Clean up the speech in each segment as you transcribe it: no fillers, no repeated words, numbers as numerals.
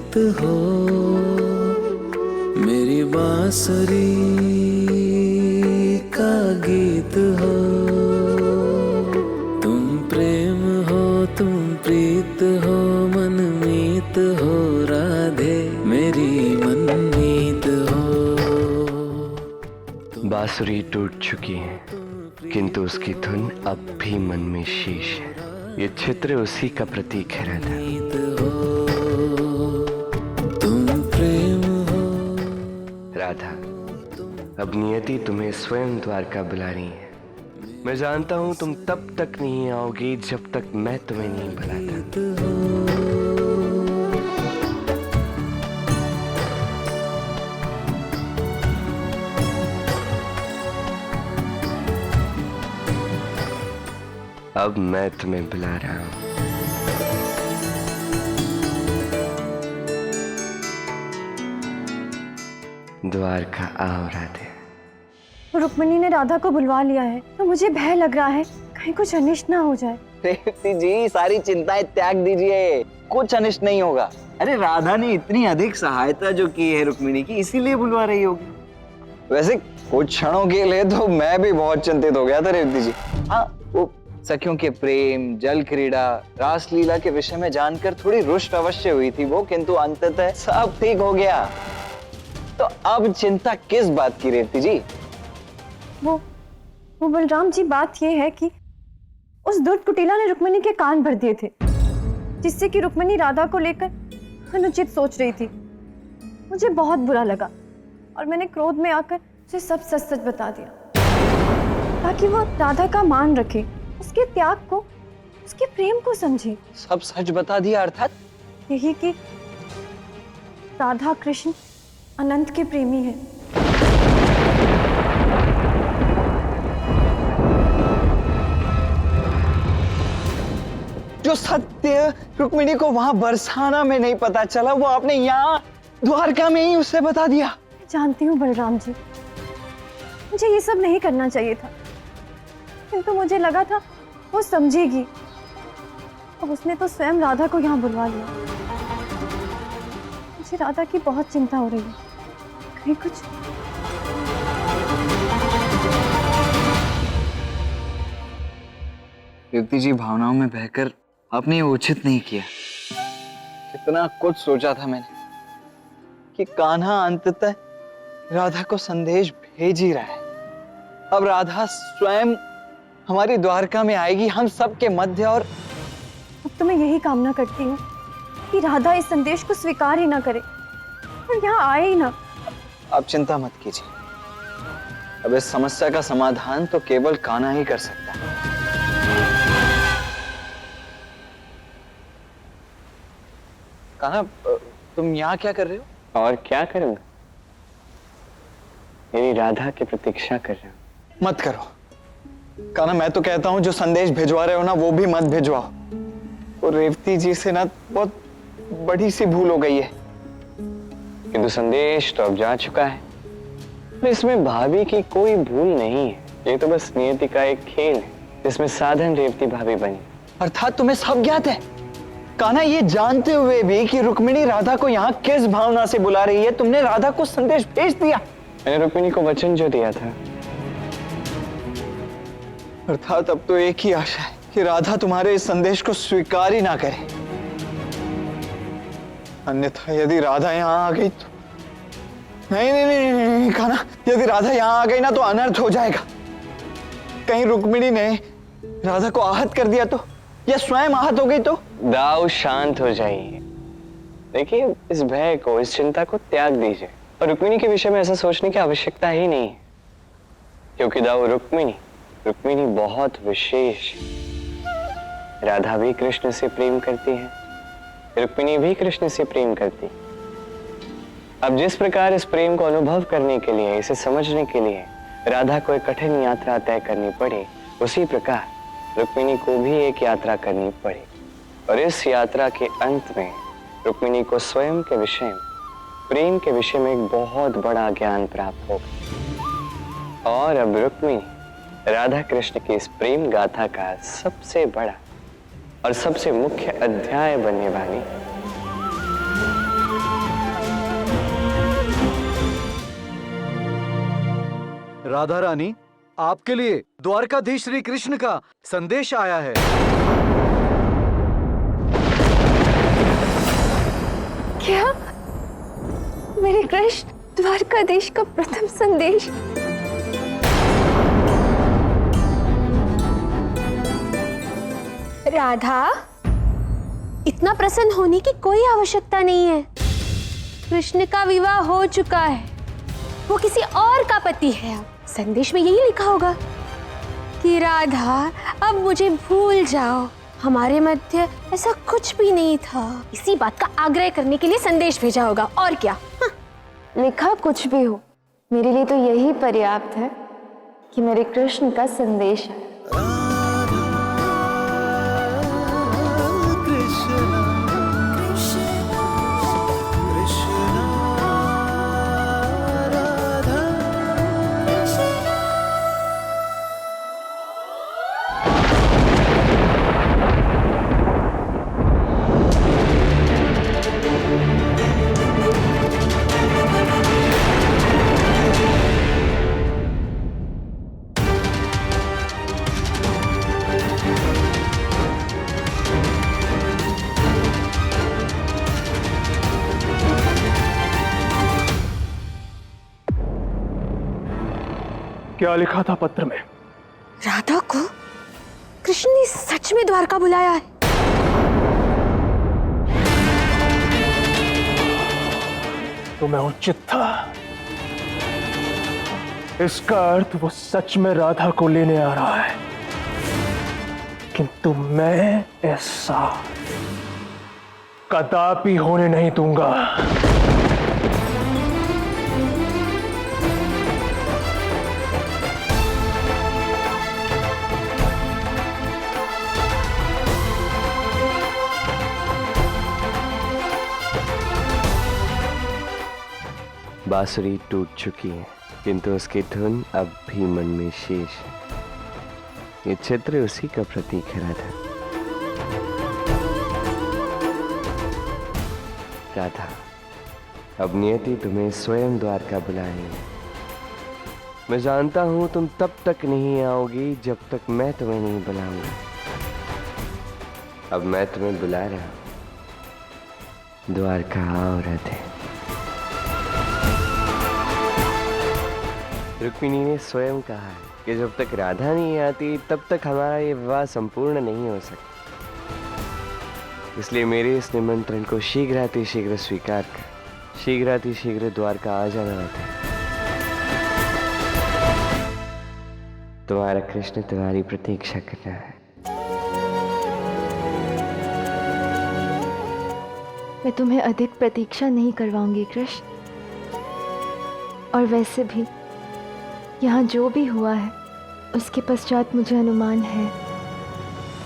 गीत हो, मेरी बांसुरी का गीत हो। तुम प्रेम हो, तुम प्रीत हो, मनमीत हो राधे, मेरी मनमीत हो। बांसुरी टूट चुकी है किंतु उसकी धुन अब भी मन में शेष है। ये चित्र उसी का प्रतीक है राधा। तुम प्रेम हो राधा, अब नियति तुम्हें स्वयं द्वारका बुला रही है। मैं जानता हूं तुम तब तक नहीं आओगी जब तक मैं तुम्हें नहीं बुलाता। अब मैं तुम्हें बुला रहा हूं। द्वारका आओ राधे। रुक्मिणी ने राधा को बुलवा लिया है तो मुझे भय लग रहा है कहीं कुछ अनिष्ट ना हो जाए। रेवती जी, सारी चिंताएं त्याग दीजिए, कुछ अनिष्ट नहीं होगा। अरे राधा ने इतनी अधिक सहायता जो की है रुक्मिणी की, इसीलिए बुलवा रही होगी। वैसे कुछ क्षणों के लिए तो मैं भी बहुत चिंतित हो गया था रेवती जी। हाँ, वो सखियों के प्रेम, जल क्रीड़ा, रासलीला के विषय में जानकर थोड़ी रुष्ट अवश्य हुई थी वो, किंतु अंततः सब ठीक हो गया। तो अब चिंता किस बात की रेवती जी? वो बलराम जी, बात ये है कि उस दुष्ट कुटिला ने रुक्मिणी के कान भर दिए थे, जिससे कि रुक्मिणी राधा को लेकर अनुचित सोच रही थी। मुझे बहुत बुरा लगा और मैंने क्रोध में आकर उसे सब सच सच बता दिया, ताकि वो राधा का मान रखे, उसके त्याग को, उसके प्रेम को समझे। सब सच बता दिया अर्थात? यही कि राधा कृष्ण अनंत के प्रेमी है। जो सत्य रुक्मिणी को वहां बरसाना में नहीं पता चला, वो आपने यहाँ द्वारका में ही उसे बता दिया। जानती हूँ बलराम जी, मुझे ये सब नहीं करना चाहिए था, किंतु मुझे लगा था वो समझेगी, और उसने तो स्वयं राधा को यहाँ बुलवा लिया। मुझे राधा की बहुत चिंता हो रही है, कहीं कुछ। युक्ति जी, भावनाओं में बहकर आपने ये उचित नहीं किया। कितना कुछ सोचा था मैंने कि कान्हा अंततः राधा को संदेश भेज ही रहा है। अब राधा स्वयं हमारी द्वारका में आएगी, हम सबके मध्य, और अब तो मैं यही कामना करती हूँ कि राधा इस संदेश को स्वीकार ही ना करे और यहाँ आए ही ना। आप चिंता मत कीजिए, अब इस समस्या का समाधान तो केवल कान्हा ही कर सकता है। कान्हा, तुम यहाँ क्या कर रहे हो? और क्या करूंगा, मेरी राधा की प्रतीक्षा कर रहा हूं। मत करो कान्हा, मैं तो कहता हूँ जो संदेश भिजवा रहे हो ना, वो भी मत भिजवाओ। वो रेवती जी से ना बहुत बड़ी सी भूल हो गई है। किंतु संदेश तो अब जा चुका है, तो इसमें भाभी की कोई भूल नहीं है। ये तो बस नियति का एक खेल है जिसमें साधन रेवती भाभी बनी। अर्थात तुम्हें सब ज्ञात है? कान्हा, ये जानते हुए भी कि रुक्मिणी राधा को यहाँ किस भावना से बुला रही है, तुमने राधा को संदेश भेज दिया। मैंने रुक्मिणी को वचन जो दिया था। अर्थात अब तो एक ही आशा है कि राधा तुम्हारे इस संदेश को स्वीकार ही ना करे, अन्यथा यदि राधा यहाँ आ गई तो नहीं नहीं नहीं, नहीं, नहीं कान्हा, यदि राधा यहाँ आ गई ना तो अनर्थ हो जाएगा। कहीं रुक्मिणी ने राधा को आहत कर दिया तो, या स्वयं आहत हो गई तो? दाऊ, शांत हो जाइए। देखिए, इस भय को, इस चिंता को त्याग दीजिए और रुक्मिणी के विषय में ऐसा सोचने की आवश्यकता ही नहीं है, क्योंकि दाऊ रुक्मिणी बहुत विशेष है। राधा भी कृष्ण से प्रेम करती है, रुक्मिणी भी कृष्ण से प्रेम करती है। अब जिस प्रकार इस प्रेम को अनुभव करने के लिए, इसे समझने के लिए राधा को एक कठिन यात्रा तय करनी पड़े, उसी प्रकार रुक्मिणी को भी एक यात्रा करनी पड़े। और इस यात्रा के अंत में रुक्मिणी को स्वयं के विषय में, प्रेम के विषय में एक बहुत बड़ा ज्ञान प्राप्त होगा। और अब रुक्मिणी राधा कृष्ण की इस प्रेम गाथा का सबसे बड़ा और सबसे मुख्य अध्याय बनने वाली राधा रानी, आपके लिए द्वारकाधीश श्री कृष्ण का संदेश आया है। क्या? मेरे कृष्ण, द्वारकाधीश का प्रथम संदेश। राधा, इतना प्रसन्न होने की कोई आवश्यकता नहीं है। कृष्ण का विवाह हो चुका है, वो किसी और का पति है। संदेश में यही लिखा होगा कि राधा, अब मुझे भूल जाओ, हमारे मध्य ऐसा कुछ भी नहीं था। इसी बात का आग्रह करने के लिए संदेश भेजा होगा, और क्या। लिखा कुछ भी हो, मेरे लिए तो यही पर्याप्त है कि मेरे कृष्ण का संदेश है। क्या लिखा था पत्र में? राधा को कृष्ण ने सच में द्वारका बुलाया है। तो मैं उचित था। इसका अर्थ वो सच में राधा को लेने आ रहा है, किंतु मैं ऐसा कदापि होने नहीं दूंगा। बांसुरी टूट चुकी है, किंतु उसकी धुन अब भी मन में शेष है। ये चित्र उसी का प्रतीक है। राधा, अब नियति तुम्हें स्वयं द्वारका बुलाएगी। मैं जानता हूं तुम तब तक नहीं आओगी जब तक मैं तुम्हें नहीं बुलाऊंगा। अब मैं तुम्हें बुला रहा हूं। द्वारका आओ राधे। रुक्मिणी ने स्वयं कहा है कि जब तक राधा नहीं आती तब तक हमारा ये विवाह संपूर्ण नहीं हो सकता। इसलिए मेरे इस निमंत्रण को शीघ्र स्वीकार कर शीघ्र द्वारका आ जाना राधा। तुम्हारा कृष्ण तुम्हारी प्रतीक्षा कर रहा है। मैं तुम्हें अधिक प्रतीक्षा नहीं करवाऊंगी कृष्ण। और वैसे भी यहाँ जो भी हुआ है उसके पश्चात मुझे अनुमान है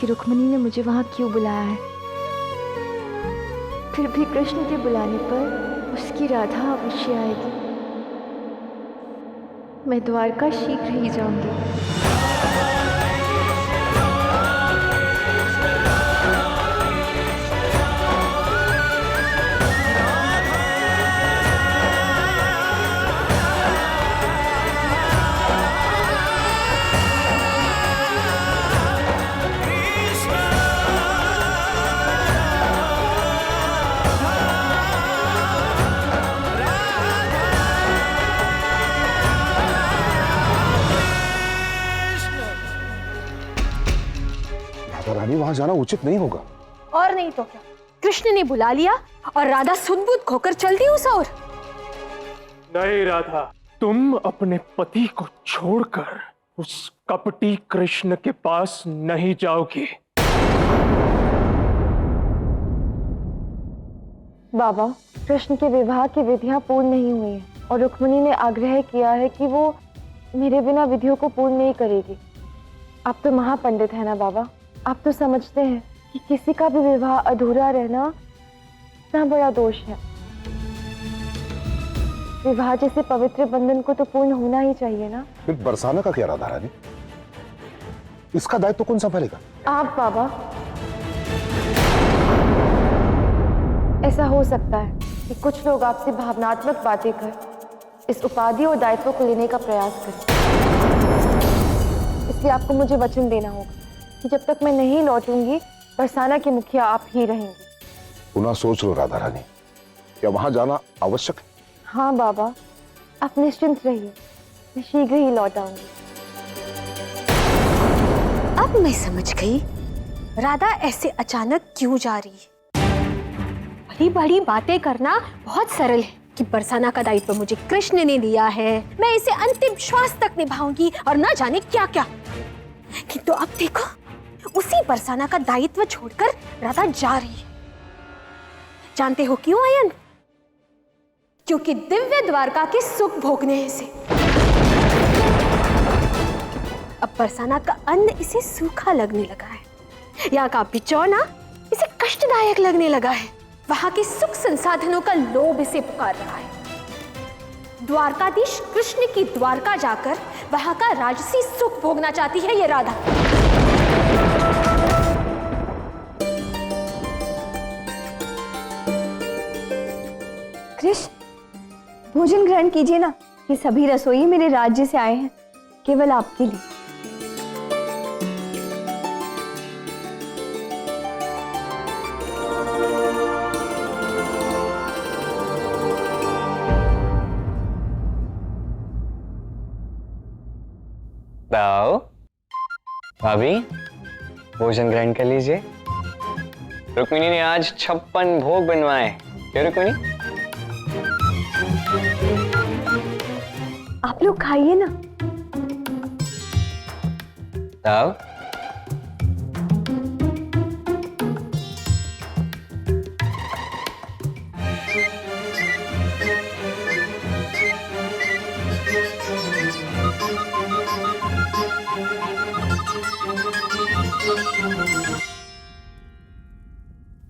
कि रुक्मिणी ने मुझे वहाँ क्यों बुलाया है। फिर भी कृष्ण के बुलाने पर उसकी राधा अवश्य आएगी। मैं द्वारका शीघ्र ही जाऊंगी। रानी, वहां जाना उचित नहीं होगा। और नहीं तो क्या, कृष्ण ने बुला लिया और राधा सुध-बुध खोकर चल दी उस ओर। नहीं राधा, तुम अपने पति को छोड़कर उस कपटी कृष्ण के पास नहीं जाओगी। बाबा, कृष्ण के विवाह की विधियां पूर्ण नहीं हुई हैं और रुक्मिणी ने आग्रह किया है कि वो मेरे बिना विधियों को पूर्ण नहीं करेगी। आप तो महापंडित है ना बाबा, आप तो समझते हैं कि किसी का भी विवाह अधूरा रहना इतना बड़ा दोष है। विवाह जैसे पवित्र बंधन को तो पूर्ण होना ही चाहिए ना। फिर बरसाना का क्या राधा रानी? इसका दायित्व कौन संभालेगा? आप बाबा। ऐसा हो सकता है कि कुछ लोग आपसे भावनात्मक बातें कर इस उपाधि और दायित्व को लेने का प्रयास करें। इसलिए आपको मुझे वचन देना होगा कि जब तक मैं नहीं लौटूंगी बरसाना की मुखिया आप ही रहेंगे। पुनः सोच लो राधा रानी, क्या वहां जाना आवश्यक है? हाँ बाबा, आप निश्चिंत रहिए, मैं शीघ्र ही लौट आऊंगी। अब मैं समझ गई राधा ऐसे अचानक क्यों जा रही है। बड़ी बड़ी बातें करना बहुत सरल है कि बरसाना का दायित्व मुझे कृष्ण ने दिया है, मैं इसे अंतिम श्वास तक निभाऊंगी और ना जाने क्या क्या। किंतु अब देखो, उसी बरसाना का दायित्व छोड़कर राधा जा रही है। जानते हो क्यों आयन? क्योंकि दिव्य द्वारका के सुख भोगने हैं इसे। अब बरसाना का अन्न इसे सूखा लगने लगा है, यहाँ का बिचौना इसे कष्टदायक लगने लगा है, वहां के सुख संसाधनों का लोभ इसे पुकार रहा है। द्वारकाधीश कृष्ण की द्वारका जाकर वहां का राजसी सुख भोगना चाहती है ये राधा। कृष्ण, भोजन ग्रहण कीजिए ना, ये सभी रसोई मेरे राज्य से आए हैं, केवल आपके लिए। दाओ, भाभी भोजन ग्रहण कर लीजिए। रुक्मिणी ने आज 56 भोग बनवाए। क्यों रुक्मिणी? आप लोग खाइए ना। दाओ,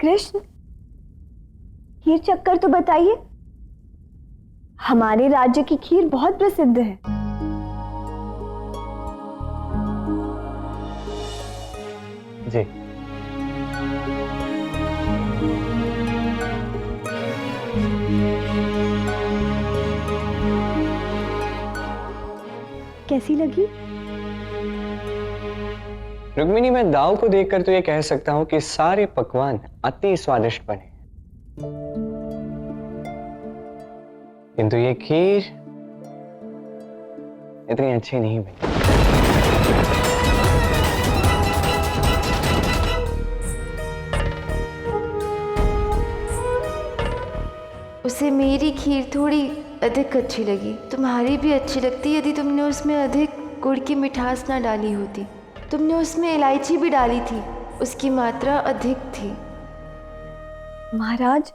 कृष्ण, खीर चक्कर तो बताइए। हमारे राज्य की खीर बहुत प्रसिद्ध है। जी। कैसी लगी? रुक्मिणी, मैं दाऊ को देखकर तो ये कह सकता हूं कि सारे पकवान अति स्वादिष्ट बने, किंतु ये खीर इतनी अच्छी नहीं बनी। उसे मेरी खीर थोड़ी अधिक अच्छी लगी। तुम्हारी भी अच्छी लगती यदि तुमने उसमें अधिक गुड़ की मिठास ना डाली होती। तुमने उसमें इलायची भी डाली थी, उसकी मात्रा अधिक थी। महाराज,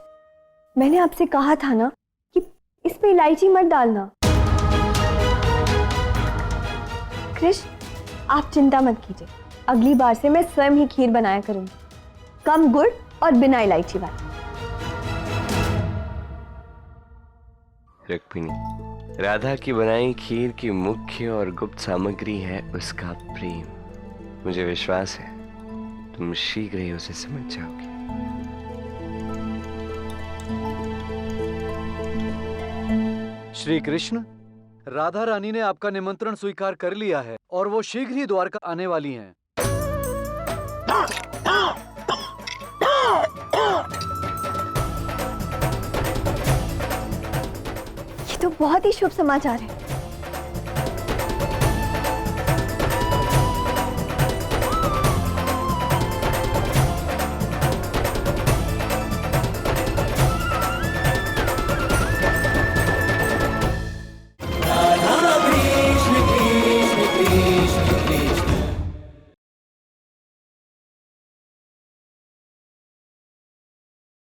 मैंने आपसे कहा था ना कि इसमें इलायची मत डालना। कृष्ण, आप चिंता मत कीजिए, अगली बार से मैं स्वयं ही खीर बनाया करूंगी, कम गुड़ और बिना इलायची वाली। रुक्मिणी, राधा की बनाई खीर की मुख्य और गुप्त सामग्री है उसका प्रेम। मुझे विश्वास है तुम शीघ्र ही उसे समझ जाओगी। श्री कृष्ण, राधा रानी ने आपका निमंत्रण स्वीकार कर लिया है और वो शीघ्र ही द्वारका आने वाली हैं। ये तो बहुत ही शुभ समाचार है।